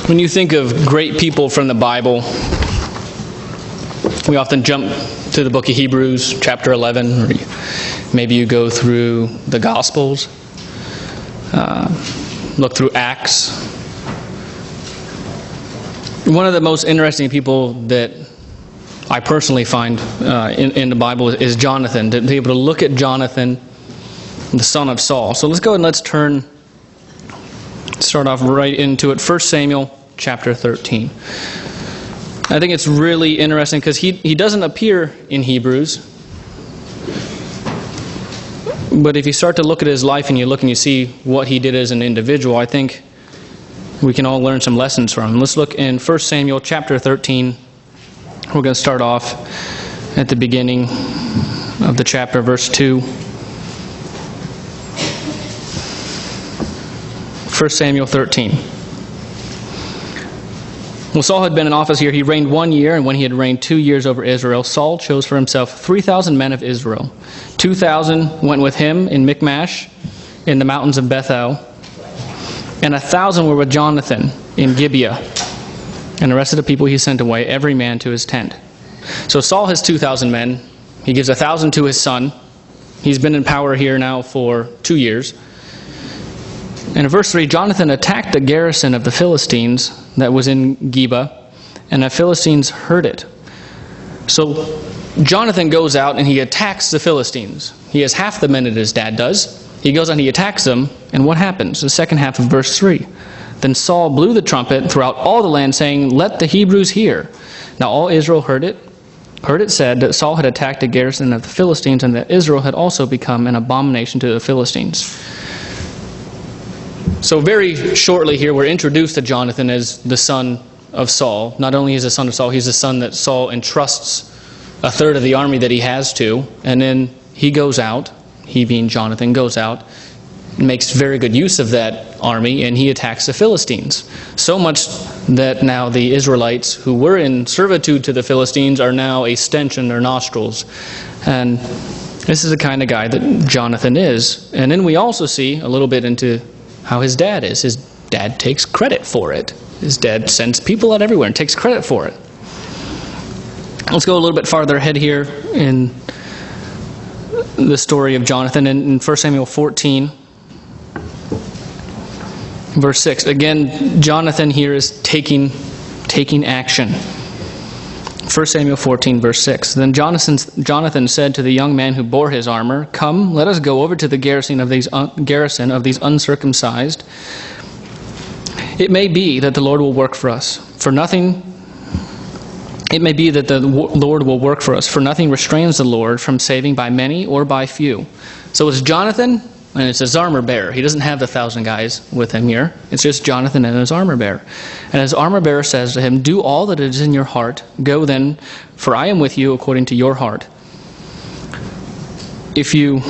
When you think of great people from the Bible, we often jump to the book of Hebrews, chapter 11, or maybe you go through the Gospels, look through Acts. One of the most interesting people that I personally find in the Bible is Jonathan, to be able to look at Jonathan, the son of Saul. So let's go and let's start off right into it. 1 Samuel chapter 13. I think it's really interesting because he doesn't appear in Hebrews. But if you start to look at his life and you look and you see what he did as an individual, I think we can all learn some lessons from him. Let's look in 1 Samuel chapter 13. We're going to start off at the beginning of the chapter, verse 2. 1 Samuel 13. When Saul had been in office here, he reigned 1 year, and when he had reigned 2 years over Israel, Saul chose for himself 3,000 men of Israel. 2,000 went with him in Michmash, in the mountains of Bethel, and 1,000 were with Jonathan in Gibeah. And the rest of the people he sent away, every man to his tent. So Saul has 2,000 men. He gives 1,000 to his son. He's been in power here now for 2 years. And in verse 3, Jonathan attacked the garrison of the Philistines that was in Geba, and the Philistines heard it. So Jonathan goes out and he attacks the Philistines. He has half the men that his dad does. He goes out and he attacks them, and what happens? The second half of verse 3. Then Saul blew the trumpet throughout all the land, saying, "Let the Hebrews hear." Now all Israel heard it said that Saul had attacked the garrison of the Philistines, and that Israel had also become an abomination to the Philistines. So very shortly here, we're introduced to Jonathan as the son of Saul. Not only is he the son of Saul, he's the son that Saul entrusts a third of the army that he has to. And then he goes out, he being Jonathan, goes out, makes very good use of that army, and he attacks the Philistines. So much that now the Israelites who were in servitude to the Philistines are now a stench in their nostrils. And this is the kind of guy that Jonathan is. And then we also see a little bit into how his dad is. His dad takes credit for it. His dad sends people out everywhere and takes credit for it. Let's go a little bit farther ahead here in the story of Jonathan. In 1 Samuel 14, verse 6. Again, Jonathan here is taking action. 1 Samuel 14, verse 6. Then Jonathan said to the young man who bore his armor, "Come, let us go over to the garrison of these uncircumcised. It may be that the Lord will work for us. For nothing restrains the Lord from saving by many or by few." So it's Jonathan, and it's his armor bearer. He doesn't have the 1,000 guys with him here. It's just Jonathan and his armor bearer. And his armor bearer says to him, "Do all that is in your heart. Go then, for I am with you according to your heart." If you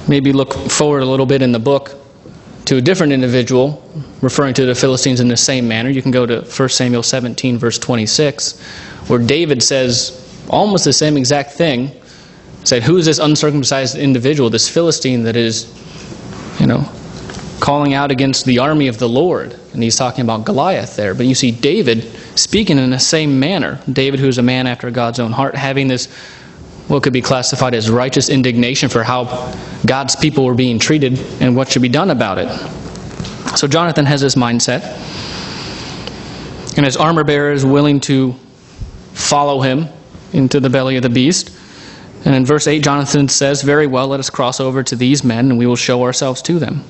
maybe look forward a little bit in the book to a different individual referring to the Philistines in the same manner, you can go to 1 Samuel 17, verse 26, where David says almost the same exact thing. Said, "Who is this uncircumcised individual, this Philistine that is, calling out against the army of the Lord?" And he's talking about Goliath there. But you see David speaking in the same manner. David, who is a man after God's own heart, having this, what could be classified as righteous indignation for how God's people were being treated and what should be done about it. So Jonathan has this mindset. And his armor bearer is willing to follow him into the belly of the beast. And in verse 8, Jonathan says, "Very well, let us cross over to these men, and we will show ourselves to them.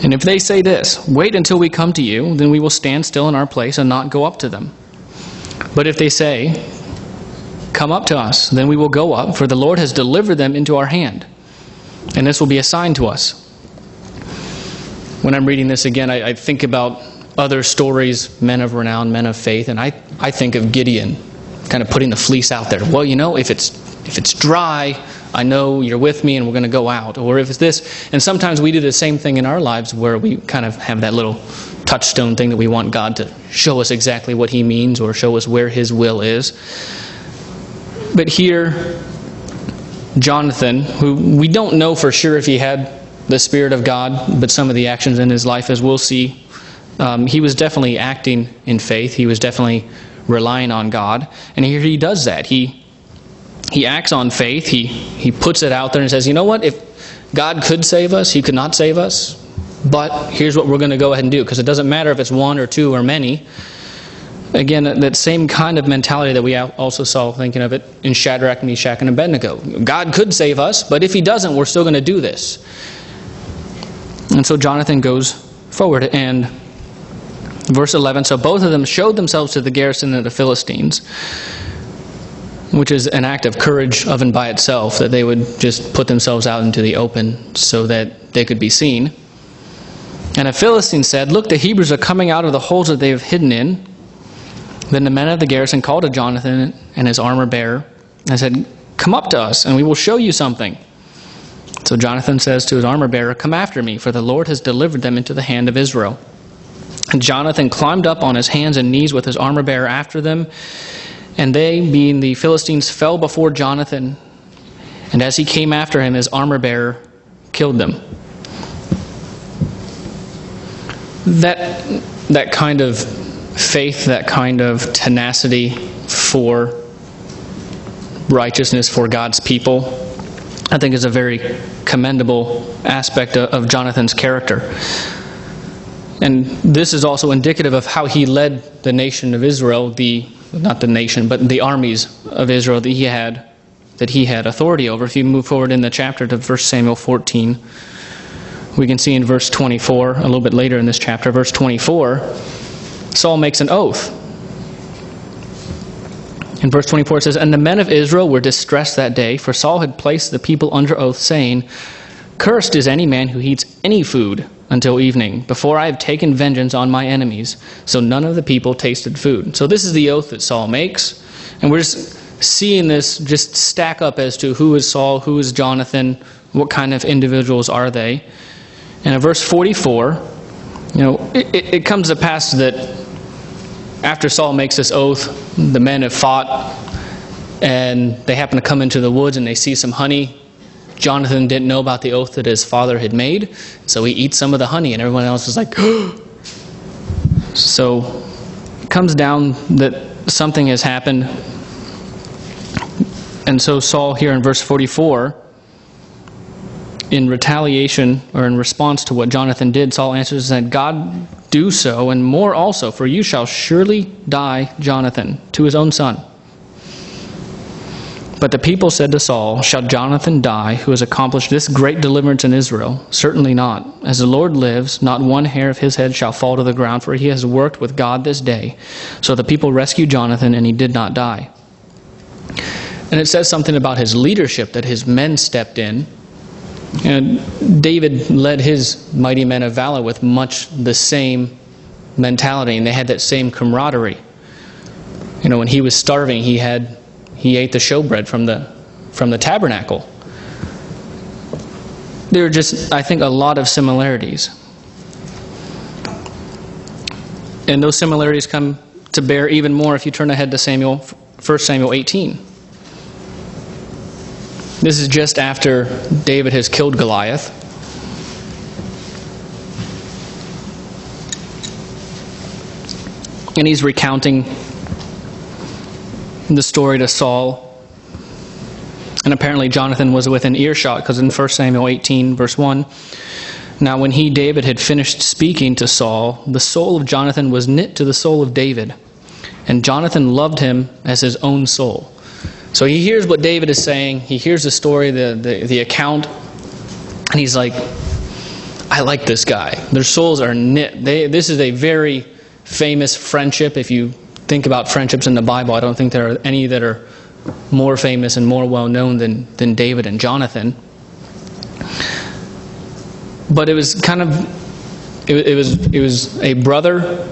And if they say this, 'Wait until we come to you,' then we will stand still in our place and not go up to them. But if they say, 'Come up to us,' then we will go up, for the Lord has delivered them into our hand. And this will be a sign to us." When I'm reading this again, I think about other stories, men of renown, men of faith, and I think of Gideon kind of putting the fleece out there. Well, if it's dry, I know you're with me and we're going to go out. Or if it's this, and sometimes we do the same thing in our lives where we kind of have that little touchstone thing that we want God to show us exactly what He means or show us where His will is. But here, Jonathan, who we don't know for sure if he had the Spirit of God, but some of the actions in his life, as we'll see He was definitely acting in faith. He was definitely relying on God. And here he does that. He acts on faith. He puts it out there and says, you know what? If God could save us, He could not save us. But here's what we're going to go ahead and do. Because it doesn't matter if it's one or two or many. Again, that same kind of mentality that we also saw, thinking of it in Shadrach, Meshach, and Abednego. God could save us, but if He doesn't, we're still going to do this. And so Jonathan goes forward. And verse 11, so both of them showed themselves to the garrison of the Philistines, which is an act of courage of and by itself, that they would just put themselves out into the open so that they could be seen. And a Philistine said, look, the Hebrews are coming out of the holes that they have hidden in. Then the men of the garrison called to Jonathan and his armor-bearer and said, come up to us, and we will show you something. So Jonathan says to his armor-bearer, come after me, for the Lord has delivered them into the hand of Israel. And Jonathan climbed up on his hands and knees with his armor-bearer after them, and they, being the Philistines, fell before Jonathan. And as he came after him, his armor-bearer killed them. That kind of faith, that kind of tenacity for righteousness for God's people, I think is a very commendable aspect of Jonathan's character. And this is also indicative of how he led the nation of Israel, not the nation, but the armies of Israel that he had authority over. If you move forward in the chapter to 1 Samuel 14, we can see in verse 24, a little bit later in this chapter, verse 24, Saul makes an oath. In verse 24 it says, and the men of Israel were distressed that day, for Saul had placed the people under oath, saying, cursed is any man who eats any food until evening, before I have taken vengeance on my enemies. So none of the people tasted food. So this is the oath that Saul makes. And we're just seeing this just stack up as to who is Saul, who is Jonathan, what kind of individuals are they. And in verse 44, it comes to pass that after Saul makes this oath, the men have fought, and they happen to come into the woods and they see some honey. Jonathan didn't know about the oath that his father had made, so he eats some of the honey, and everyone else is like, So it comes down that something has happened. And so Saul here in verse 44, in retaliation or in response to what Jonathan did, Saul answers and said, God do so, and more also, for you shall surely die, Jonathan, to his own son. But the people said to Saul, shall Jonathan die, who has accomplished this great deliverance in Israel? Certainly not. As the Lord lives, not one hair of his head shall fall to the ground, for he has worked with God this day. So the people rescued Jonathan, and he did not die. And it says something about his leadership, that his men stepped in. And David led his mighty men of valor with much the same mentality, and they had that same camaraderie. When he was starving, he ate the showbread from the tabernacle. There are just, I think, a lot of similarities. And those similarities come to bear even more if you turn ahead to 1 Samuel 18. This is just after David has killed Goliath. And he's recounting the story to Saul. And apparently Jonathan was within earshot, because in 1 Samuel 18, verse 1, now when David, had finished speaking to Saul, the soul of Jonathan was knit to the soul of David, and Jonathan loved him as his own soul. So he hears what David is saying, he hears the story, the account, and he's like, I like this guy. Their souls are knit. This is a very famous friendship. If you think about friendships in the Bible, I don't think there are any that are more famous and more well known than David and Jonathan. But it was kind of, it was a brother.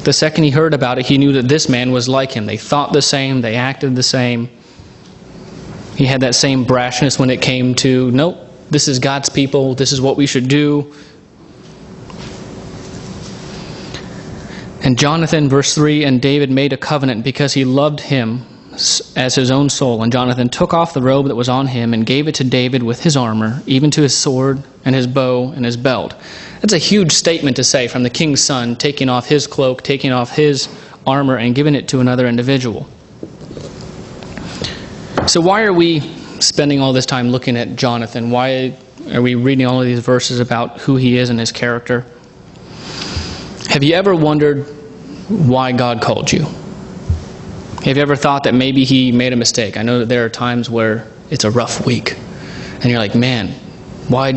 The second he heard about it, he knew that this man was like him. They thought the same, they acted the same. He had that same brashness when it came to, nope, this is God's people, this is what we should do. And Jonathan, verse 3, and David made a covenant because he loved him as his own soul. And Jonathan took off the robe that was on him and gave it to David with his armor, even to his sword and his bow and his belt. That's a huge statement to say from the king's son, taking off his cloak, taking off his armor, and giving it to another individual. So why are we spending all this time looking at Jonathan? Why are we reading all of these verses about who he is and his character? Have you ever wondered why God called you? Have you ever thought that maybe he made a mistake? I know that there are times where it's a rough week, and you're like, man, why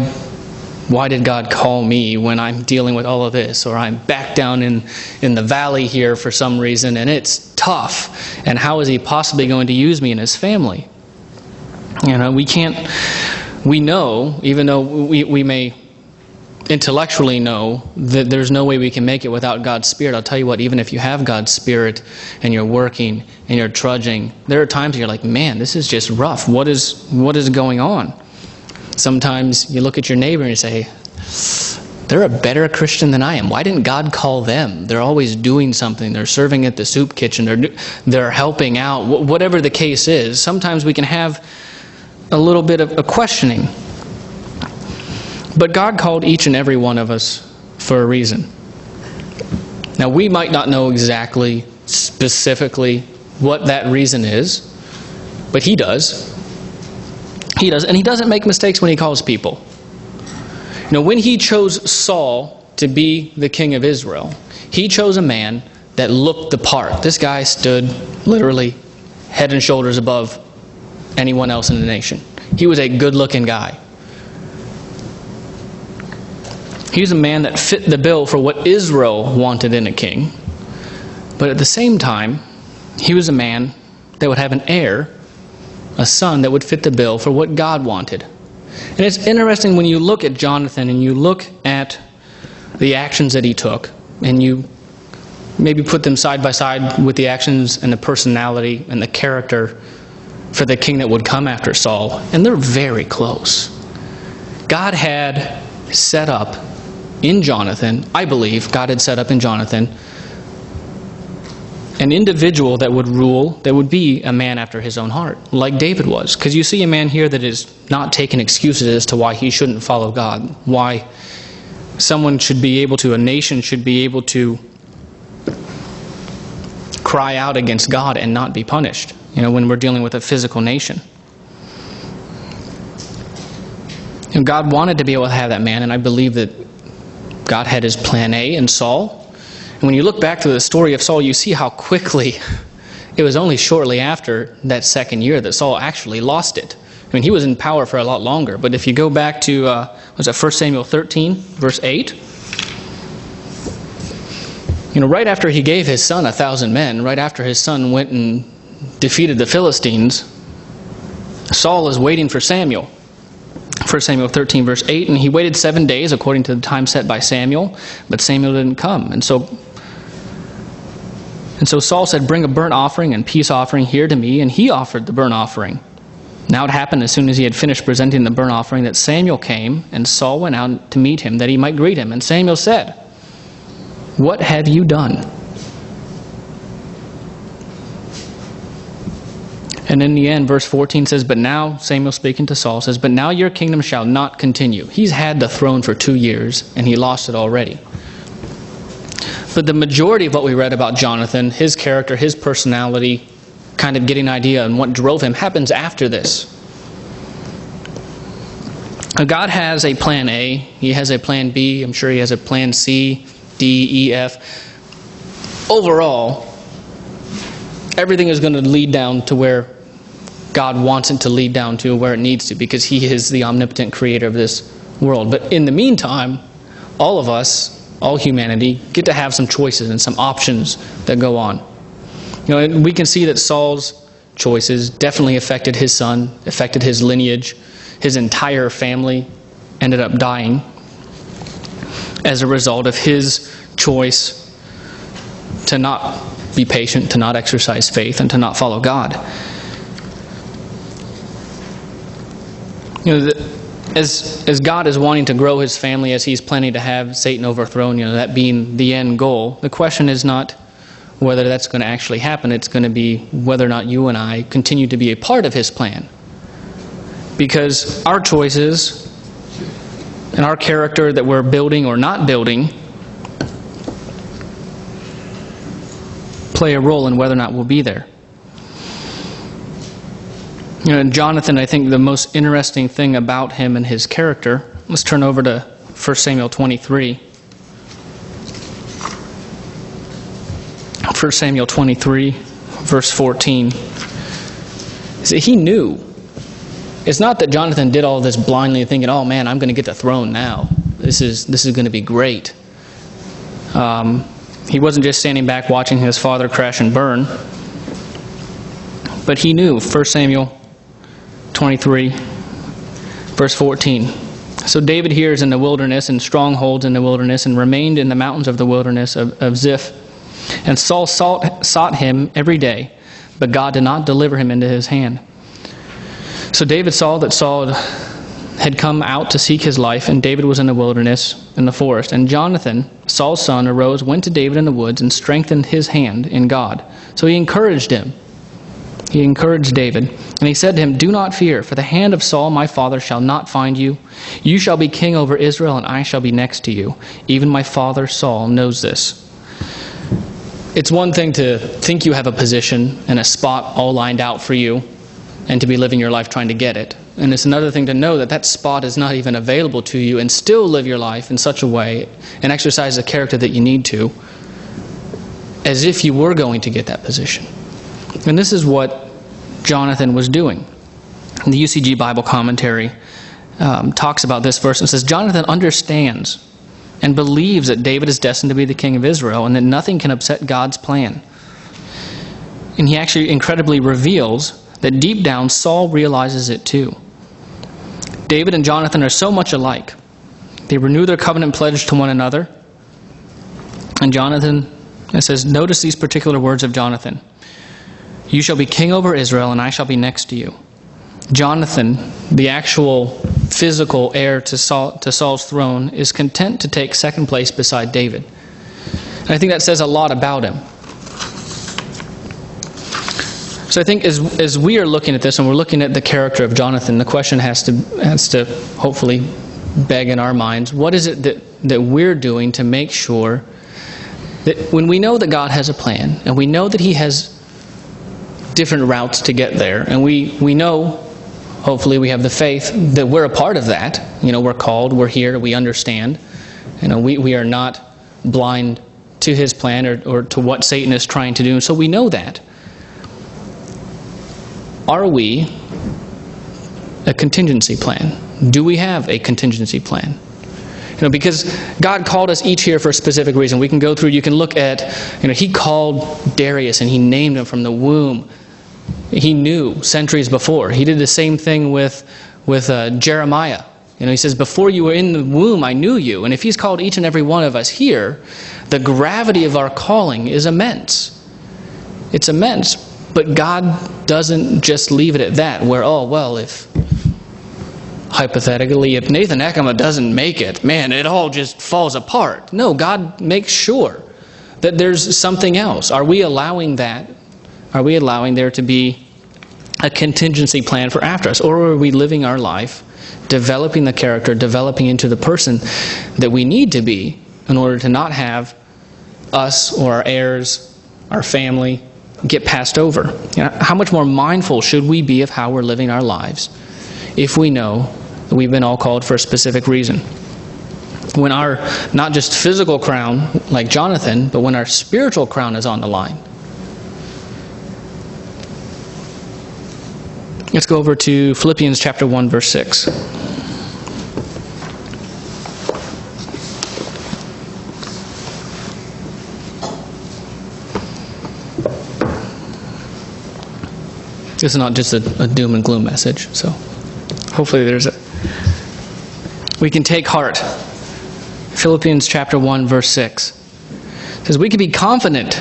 did God call me when I'm dealing with all of this? Or I'm back down in the valley here for some reason, and it's tough. And how is he possibly going to use me and his family? We know, even though we may intellectually know that there's no way we can make it without God's Spirit. I'll tell you what, even if you have God's Spirit and you're working and you're trudging, there are times you're like, man, this is just rough. What is going on? Sometimes you look at your neighbor and you say, they're a better Christian than I am. Why didn't God call them? They're always doing something. They're serving at the soup kitchen. They're helping out. Whatever the case is, sometimes we can have a little bit of a questioning. But God called each and every one of us for a reason. Now, we might not know exactly, specifically, what that reason is, but He does. He does, and He doesn't make mistakes when He calls people. When He chose Saul to be the king of Israel, He chose a man that looked the part. This guy stood literally head and shoulders above anyone else in the nation. He was a good-looking guy. He was a man that fit the bill for what Israel wanted in a king. But at the same time, he was a man that would have an heir, a son that would fit the bill for what God wanted. And it's interesting when you look at Jonathan and you look at the actions that he took, and you maybe put them side by side with the actions and the personality and the character for the king that would come after Saul, and they're very close. God had set up in Jonathan, I believe God had set up in Jonathan, an individual that would rule, that would be a man after his own heart, like David was. Because you see a man here that is not taking excuses as to why he shouldn't follow God, why someone should be able to, a nation should be able to cry out against God and not be punished, when we're dealing with a physical nation. And God wanted to be able to have that man, and I believe that God had his plan A in Saul. And when you look back to the story of Saul, you see how quickly, it was only shortly after that second year that Saul actually lost it. I mean, he was in power for a lot longer. But if you go back to, 1 Samuel 13, verse 8, right after he gave his son 1,000 men, right after his son went and defeated the Philistines, Saul is waiting for Samuel. 1 Samuel 13, verse 8, and he waited 7 days according to the time set by Samuel, but Samuel didn't come. And so Saul said, bring a burnt offering and peace offering here to me, and he offered the burnt offering. Now it happened as soon as he had finished presenting the burnt offering that Samuel came, and Saul went out to meet him that he might greet him. And Samuel said, what have you done? And in the end, verse 14 says, but now, Samuel speaking to Saul says, but now your kingdom shall not continue. He's had the throne for 2 years, and he lost it already. But the majority of what we read about Jonathan, his character, his personality, kind of getting an idea and what drove him, happens after this. Now, God has a plan A. He has a plan B. I'm sure he has a plan C, D, E, F. Overall, everything is going to lead down to where God wants it to lead down to, where it needs to, because He is the omnipotent creator of this world. But in the meantime, all of us, all humanity, get to have some choices and some options that go on. And we can see that Saul's choices definitely affected his son, affected his lineage. His entire family ended up dying as a result of his choice to not be patient, to not exercise faith, and to not follow God. As God is wanting to grow His family, as He's planning to have Satan overthrown, that being the end goal, the question is not whether that's going to actually happen. It's going to be whether or not you and I continue to be a part of His plan. Because our choices and our character that we're building or not building play a role in whether or not we'll be there. In Jonathan, I think the most interesting thing about him and his character, let's turn over to 1 Samuel 23. 1 Samuel 23, verse 14. He knew. It's not that Jonathan did all this blindly thinking, oh man, I'm going to get the throne now. This is going to be great. He wasn't just standing back watching his father crash and burn. But he knew. 1 Samuel 23, verse 14. So David here is in the wilderness, in strongholds in the wilderness, and remained in the mountains of the wilderness of Ziph. And Saul sought him every day, but God did not deliver him into his hand. So David saw that Saul had come out to seek his life, and David was in the wilderness, in the forest. And Jonathan, Saul's son, arose, went to David in the woods, and strengthened his hand in God. So he encouraged him. He encouraged David. And he said to him, do not fear, for the hand of Saul my father shall not find you. You shall be king over Israel, and I shall be next to you. Even my father Saul knows this. It's one thing to think you have a position and a spot all lined out for you, and to be living your life trying to get it. And it's another thing to know that that spot is not even available to you, and still live your life in such a way and exercise the character that you need to, as if you were going to get that position. And this is what Jonathan was doing. And the UCG Bible commentary talks about this verse and says, Jonathan understands and believes that David is destined to be the king of Israel and that nothing can upset God's plan. And he actually incredibly reveals that deep down Saul realizes it too. David and Jonathan are so much alike. They renew their covenant pledge to one another. And Jonathan, it says, notice these particular words of Jonathan. You shall be king over Israel, and I shall be next to you. Jonathan, the actual physical heir to Saul's throne, is content to take second place beside David. And I think that says a lot about him. So I think as we are looking at this, and we're looking at the character of Jonathan, the question has to hopefully beg in our minds, what is it that we're doing to make sure that when we know that God has a plan, and we know that He has different routes to get there, and we know, hopefully we have the faith that we're a part of that. We're called, we're here, we understand. We are not blind to His plan or to what Satan is trying to do, so we know that. Are we a contingency plan? Do we have a contingency plan? Because God called us each here for a specific reason. We can go through, you can look at, He called Darius and He named him from the womb. He knew centuries before. He did the same thing with Jeremiah. He says, before you were in the womb, I knew you. And if He's called each and every one of us here, the gravity of our calling is immense. It's immense. But God doesn't just leave it at that, where, if hypothetically, if Nathan Ekama doesn't make it, man, it all just falls apart. No, God makes sure that there's something else. Are we allowing that? Are we allowing there to be a contingency plan for after us? Or are we living our life, developing the character, developing into the person that we need to be in order to not have us or our heirs, our family, get passed over? How much more mindful should we be of how we're living our lives if we know that we've been all called for a specific reason? When our, not just physical crown, like Jonathan, but when our spiritual crown is on the line. Let's go over to Philippians chapter 1, verse 6. This is not just a doom and gloom message, so hopefully we can take heart. Philippians chapter 1, verse 6 says, we can be confident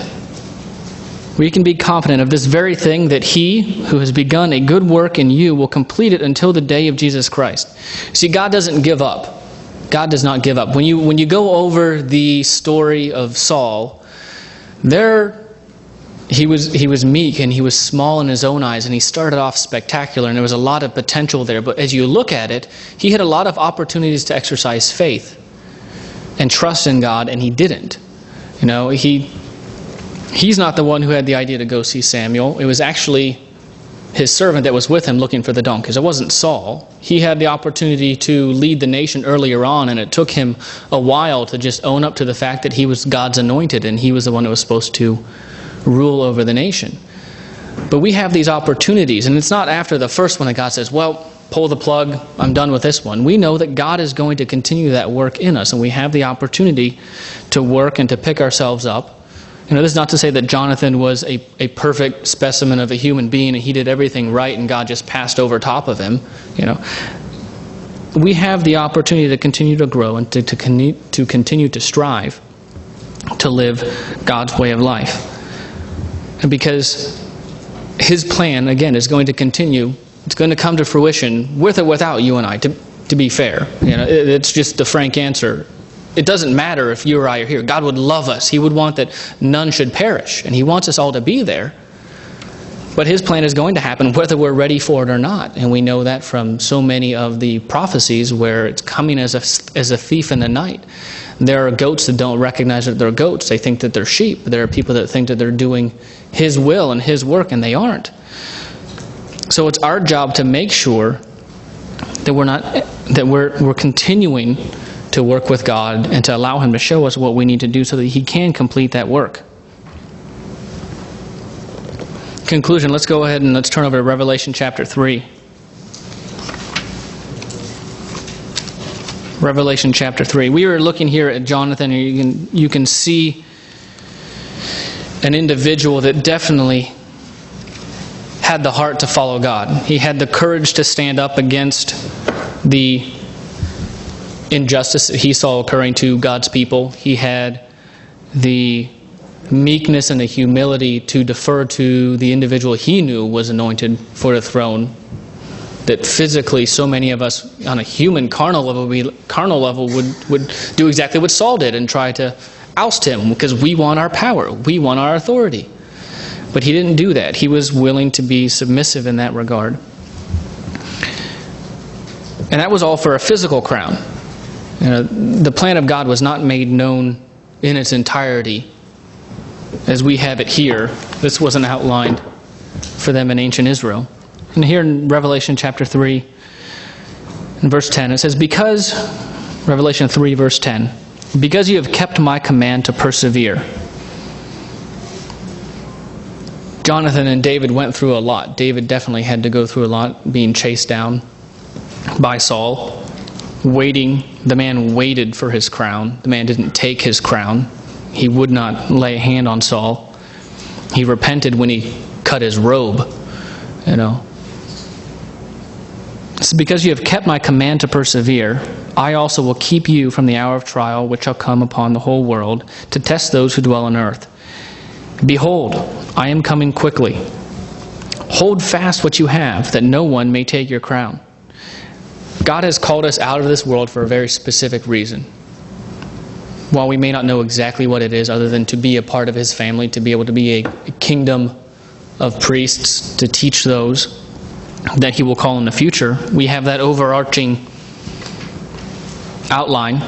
of this very thing, that He who has begun a good work in you will complete it until the day of Jesus Christ. See, God doesn't give up. God does not give up. When you go over the story of Saul, he was meek and he was small in his own eyes, and he started off spectacular, and there was a lot of potential there. But as you look at it, he had a lot of opportunities to exercise faith and trust in God, and he didn't. He's not the one who had the idea to go see Samuel. It was actually his servant that was with him looking for the donkeys. It wasn't Saul. He had the opportunity to lead the nation earlier on, and it took him a while to just own up to the fact that he was God's anointed, and he was the one that was supposed to rule over the nation. But we have these opportunities, and it's not after the first one that God says, well, pull the plug, I'm done with this one. We know that God is going to continue that work in us, and we have the opportunity to work and to pick ourselves up. This is not to say that Jonathan was a perfect specimen of a human being and he did everything right and God just passed over top of him. We have the opportunity to continue to grow and to continue to strive to live God's way of life. And because his plan, again, is going to continue, it's going to come to fruition with or without you and I, to be fair. It's just the frank answer. It doesn't matter if you or I are here. God would love us. He would want that none should perish. And he wants us all to be there. But his plan is going to happen whether we're ready for it or not. And we know that from so many of the prophecies where it's coming as a thief in the night. There are goats that don't recognize that they're goats. They think that they're sheep. There are people that think that they're doing his will and his work, and they aren't. So it's our job to make sure that we're continuing to work with God and to allow him to show us what we need to do so that he can complete that work. Conclusion, let's go ahead and let's turn over to Revelation chapter 3. Revelation chapter 3. We were looking here at Jonathan, and you can see an individual that definitely had the heart to follow God. He had the courage to stand up against the injustice that he saw occurring to God's people. He had the meekness and the humility to defer to the individual he knew was anointed for the throne, that physically so many of us on a human carnal level would do exactly what Saul did and try to oust him because we want our power, we want our authority. But he didn't do that. He was willing to be submissive in that regard. And that was all for a physical crown. The plan of God was not made known in its entirety as we have it here. This wasn't outlined for them in ancient Israel. And here in Revelation chapter 3, in verse 10, it says, Revelation 3, verse 10, because you have kept my command to persevere. Jonathan and David went through a lot. David definitely had to go through a lot, being chased down by Saul. The man waited for his crown. The man didn't take his crown. He would not lay a hand on Saul. He repented when he cut his robe. It's because you have kept my command to persevere, I also will keep you from the hour of trial which shall come upon the whole world to test those who dwell on earth. Behold, I am coming quickly. Hold fast what you have, that no one may take your crown. God has called us out of this world for a very specific reason. While we may not know exactly what it is, other than to be a part of his family, to be able to be a kingdom of priests, to teach those that he will call in the future, we have that overarching outline.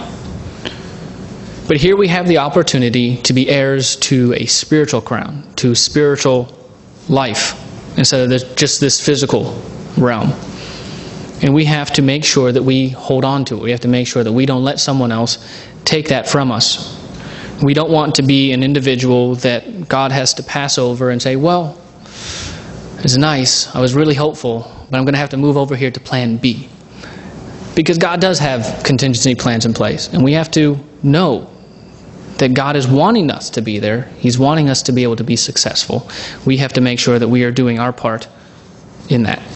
But here we have the opportunity to be heirs to a spiritual crown, to spiritual life, instead of just this physical realm. And we have to make sure that we hold on to it. We have to make sure that we don't let someone else take that from us. We don't want to be an individual that God has to pass over and say, well, it's nice, I was really hopeful, but I'm going to have to move over here to plan B. Because God does have contingency plans in place. And we have to know that God is wanting us to be there. He's wanting us to be able to be successful. We have to make sure that we are doing our part in that.